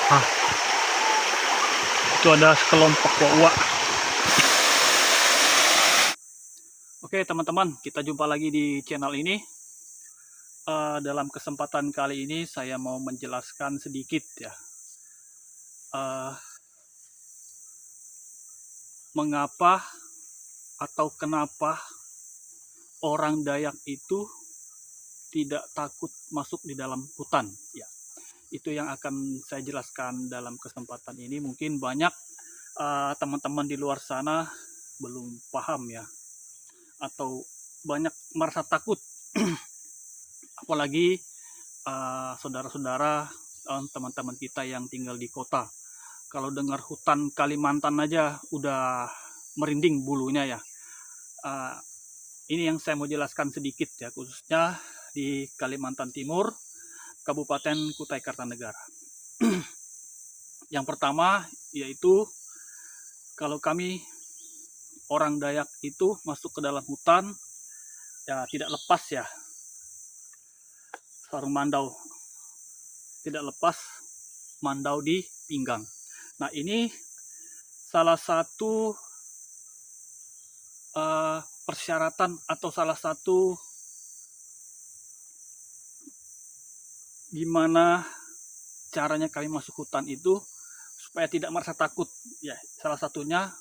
Ah, itu ada sekelompok wawa. Oke teman-teman, kita jumpa lagi di channel ini. Dalam kesempatan kali ini saya mau menjelaskan sedikit ya, mengapa atau kenapa orang Dayak itu tidak takut masuk di dalam hutan ya. Itu yang akan saya jelaskan dalam kesempatan ini. Mungkin banyak teman-teman di luar sana belum paham ya, atau banyak merasa takut apalagi saudara-saudara, teman-teman kita yang tinggal di kota. Kalau dengar hutan Kalimantan aja udah merinding bulunya ya. Ini yang saya mau jelaskan sedikit ya, khususnya di Kalimantan Timur, Kabupaten Kutai Kartanegara. Yang pertama yaitu kalau kami orang Dayak itu masuk ke dalam hutan ya tidak lepas ya sarung mandau, tidak lepas mandau di pinggang. Nah ini salah satu persyaratan atau salah satu gimana caranya kami masuk hutan itu supaya tidak merasa takut ya. Salah satunya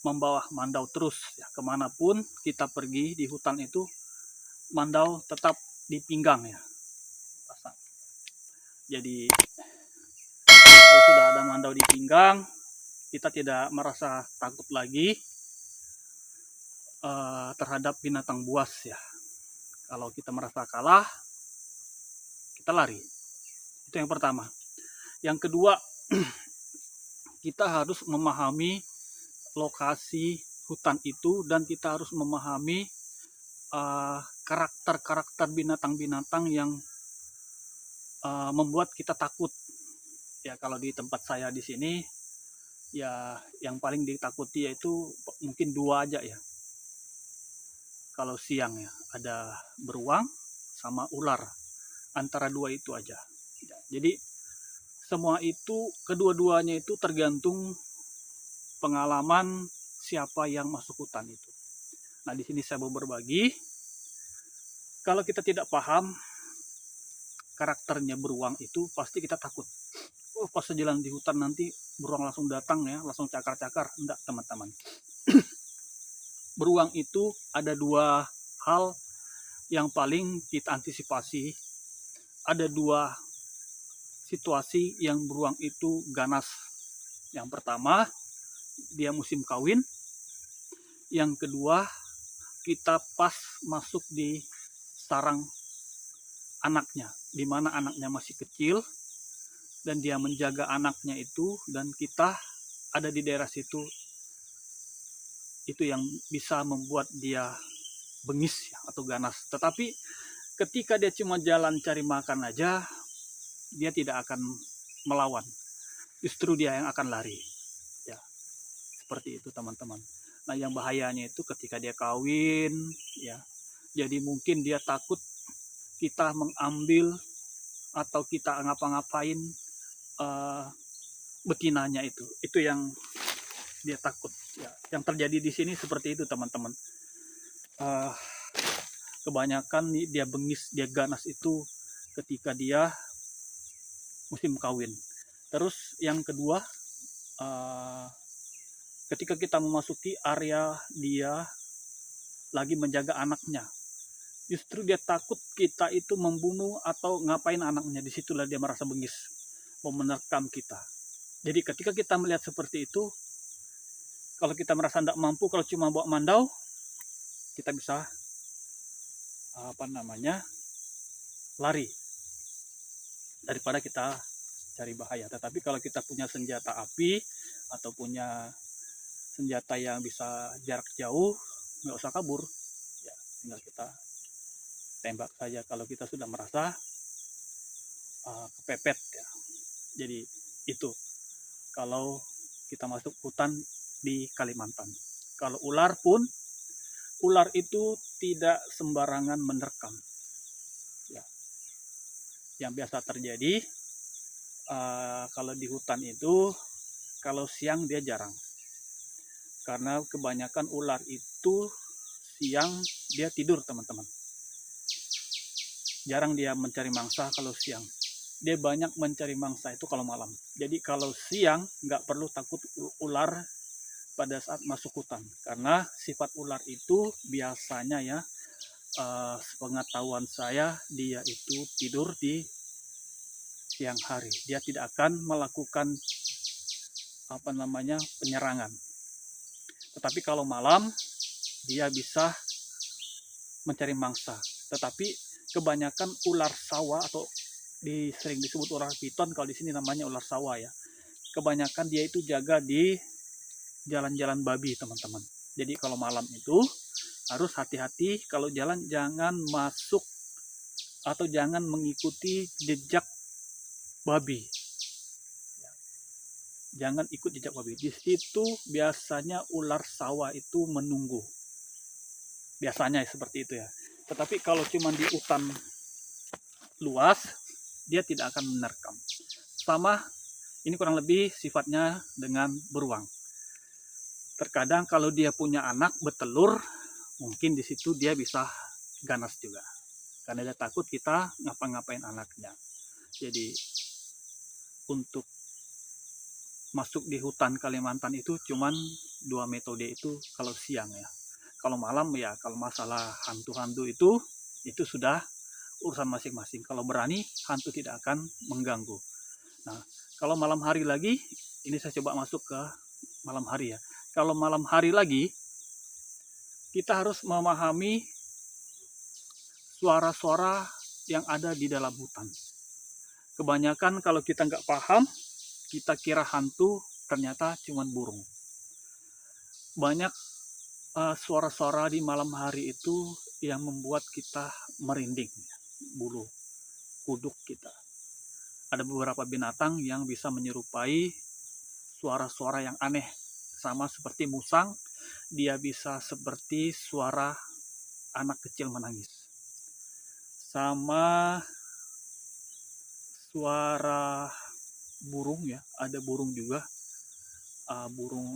membawa mandau terus ya, kemanapun kita pergi di hutan itu mandau tetap di pinggang ya, pasang. Jadi kalau sudah ada mandau di pinggang, kita tidak merasa takut lagi terhadap binatang buas ya. Kalau kita merasa kalah, kita lari. Itu yang pertama. Yang kedua, kita harus memahami lokasi hutan itu, dan kita harus memahami karakter-karakter binatang-binatang yang membuat kita takut. Ya kalau di tempat saya di sini, ya yang paling ditakuti yaitu mungkin dua aja ya. Kalau siang ya, ada beruang sama ular. Antara dua itu aja. Jadi semua itu, kedua-duanya itu tergantung pengalaman siapa yang masuk hutan itu. Nah di sini saya mau berbagi. Kalau kita tidak paham karakternya beruang itu, pasti kita takut. Oh pas jalan di hutan nanti beruang langsung datang ya, langsung cakar-cakar. Enggak teman-teman. Beruang itu ada dua hal yang paling kita antisipasi. Ada dua situasi yang beruang itu ganas. Yang pertama, dia musim kawin. Yang kedua, kita pas masuk di sarang anaknya, di mana anaknya masih kecil dan dia menjaga anaknya itu, dan kita ada di daerah situ. Itu yang bisa membuat dia bengis ya, atau ganas. Tetapi ketika dia cuma jalan cari makan aja, dia tidak akan melawan. Justru dia yang akan lari. Ya, seperti itu teman-teman. Nah, yang bahayanya itu ketika dia kawin ya. Jadi mungkin dia takut kita mengambil atau kita ngapa-ngapain betinanya itu. Itu yang dia takut ya. Yang terjadi di sini seperti itu teman-teman. Kebanyakan dia bengis, dia ganas itu ketika dia musim kawin. Terus yang kedua, ketika kita memasuki area dia lagi menjaga anaknya, justru dia takut kita itu membunuh atau ngapain anaknya. Disitulah dia merasa bengis, mau menerkam kita. Jadi ketika kita melihat seperti itu, kalau kita merasa tidak mampu, kalau cuma bawa mandau, kita bisa lari daripada kita cari bahaya. Tetapi kalau kita punya senjata api atau punya senjata yang bisa jarak jauh, nggak usah kabur ya, tinggal kita tembak saja kalau kita sudah merasa kepepet ya. Jadi itu kalau kita masuk hutan di Kalimantan. Kalau ular pun, ular itu tidak sembarangan menerkam ya. Yang biasa terjadi, Kalau di hutan itu, kalau siang dia jarang. Karena kebanyakan ular itu siang dia tidur, teman-teman. Jarang dia mencari mangsa kalau siang. Dia banyak mencari mangsa itu kalau malam. Jadi kalau siang nggak perlu takut ular pada saat masuk hutan. Karena sifat ular itu biasanya ya, sepengetahuan saya, dia itu tidur di siang hari. Dia tidak akan melakukan penyerangan. Tetapi kalau malam dia bisa mencari mangsa. Tetapi kebanyakan ular sawah atau sering disebut ular piton, kalau di sini namanya ular sawah ya. Kebanyakan dia itu jaga di jalan-jalan babi, teman-teman. Jadi kalau malam itu harus hati-hati, kalau jalan jangan masuk atau jangan mengikuti jejak babi. Jangan ikut jejak babi. Di situ biasanya ular sawah itu menunggu. Biasanya seperti itu ya. Tetapi kalau cuma di hutan luas, dia tidak akan menerkam. Sama, ini kurang lebih sifatnya dengan beruang. Terkadang kalau dia punya anak bertelur, mungkin di situ dia bisa ganas juga. Karena dia takut kita ngapa-ngapain anaknya. Jadi untuk masuk di hutan Kalimantan itu cuman 2 metode itu kalau siang ya. Kalau malam ya, kalau masalah hantu-hantu itu sudah urusan masing-masing. Kalau berani, hantu tidak akan mengganggu. Nah, kalau malam hari lagi, ini saya coba masuk ke malam hari ya. Kalau malam hari lagi, kita harus memahami suara-suara yang ada di dalam hutan. Kebanyakan kalau kita nggak paham, kita kira hantu, ternyata cuma burung. Banyak suara-suara di malam hari itu yang membuat kita merinding, bulu kuduk kita. Ada beberapa binatang yang bisa menyerupai suara-suara yang aneh, sama seperti musang, dia bisa seperti suara anak kecil menangis. Sama suara burung ya, ada burung juga, burung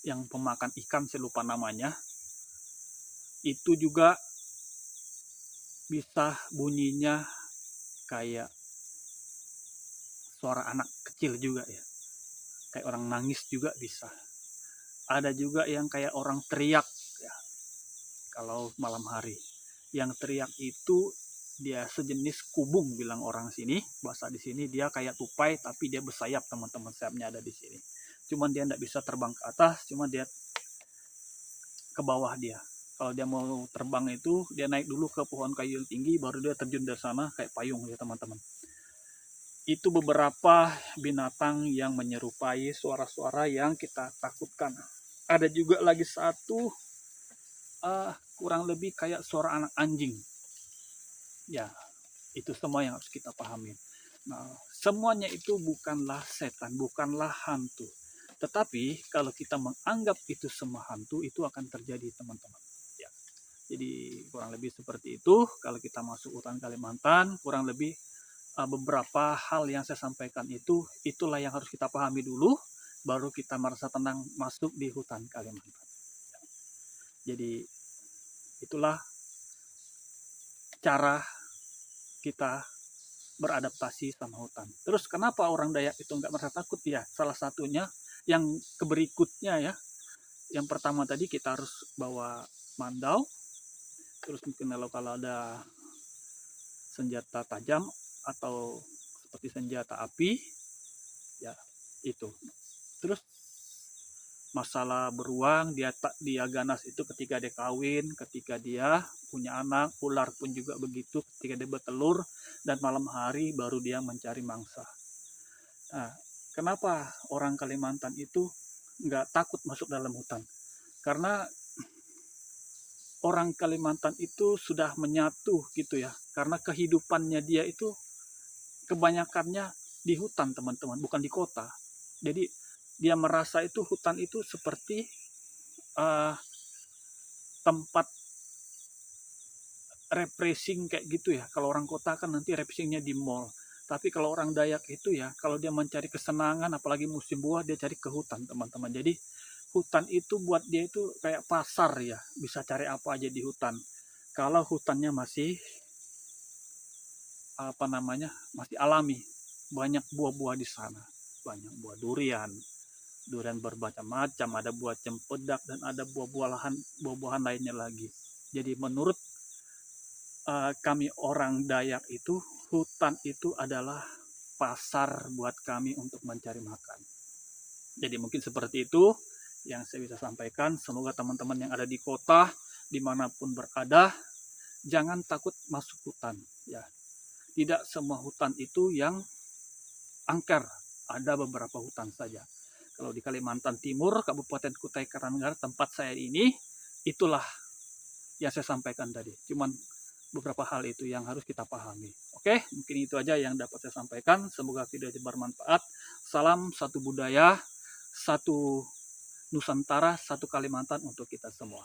yang pemakan ikan, saya lupa namanya, itu juga bisa bunyinya kayak suara anak kecil juga ya, kayak orang nangis juga bisa. Ada juga yang kayak orang teriak ya, kalau malam hari. Yang teriak itu dia sejenis kubung, bilang orang sini, bahasa di sini dia kayak tupai tapi dia bersayap, teman-teman, sayapnya ada di sini. Cuman dia tidak bisa terbang ke atas, cuma dia ke bawah dia. Kalau dia mau terbang itu dia naik dulu ke pohon kayu yang tinggi, baru dia terjun dari sana kayak payung ya, teman-teman. Itu beberapa binatang yang menyerupai suara-suara yang kita takutkan. Ada juga lagi satu, kurang lebih kayak suara anak anjing. Ya, itu semua yang harus kita pahami. Nah, semuanya itu bukanlah setan, bukanlah hantu. Tetapi kalau kita menganggap itu semua hantu, itu akan terjadi, teman-teman. Ya. Jadi kurang lebih seperti itu. Kalau kita masuk hutan Kalimantan, kurang lebih beberapa hal yang saya sampaikan itulah yang harus kita pahami dulu, baru kita merasa tenang masuk di hutan Kalimantan. Jadi itulah cara kita beradaptasi sama hutan. Terus kenapa orang Dayak itu nggak merasa takut ya? Salah satunya yang berikutnya ya. Yang pertama tadi kita harus bawa mandau. Terus mungkin kalau ada senjata tajam atau seperti senjata api, ya itu. Terus masalah beruang, dia ganas itu ketika dia kawin, ketika dia punya anak. Ular pun juga begitu, ketika dia bertelur dan malam hari baru dia mencari mangsa. Nah, kenapa orang Kalimantan itu nggak takut masuk dalam hutan? Karena orang Kalimantan itu sudah menyatu gitu ya, karena kehidupannya dia itu kebanyakannya di hutan, teman-teman, bukan di kota. Jadi dia merasa itu hutan itu seperti tempat refreshing kayak gitu ya. Kalau orang kota kan nanti refreshingnya di mall. Tapi kalau orang Dayak itu ya, kalau dia mencari kesenangan, apalagi musim buah, dia cari ke hutan, teman-teman. Jadi hutan itu buat dia itu kayak pasar ya, bisa cari apa aja di hutan. Kalau hutannya masih masih alami, banyak buah-buah di sana, banyak buah durian, durian bermacam-macam, ada buah cempedak dan ada buah-buahan lainnya lagi. Jadi menurut kami orang Dayak itu, hutan itu adalah pasar buat kami untuk mencari makan. Jadi mungkin seperti itu yang saya bisa sampaikan. Semoga teman-teman yang ada di kota, dimanapun berada, jangan takut masuk hutan. Ya, tidak semua hutan itu yang angker. Ada beberapa hutan saja. Kalau di Kalimantan Timur, Kabupaten Kutai Kartanegara, tempat saya ini, itulah yang saya sampaikan tadi. Cuman beberapa hal itu yang harus kita pahami. Oke, mungkin itu aja yang dapat saya sampaikan. Semoga video ini bermanfaat. Salam satu budaya, satu Nusantara, satu Kalimantan untuk kita semua.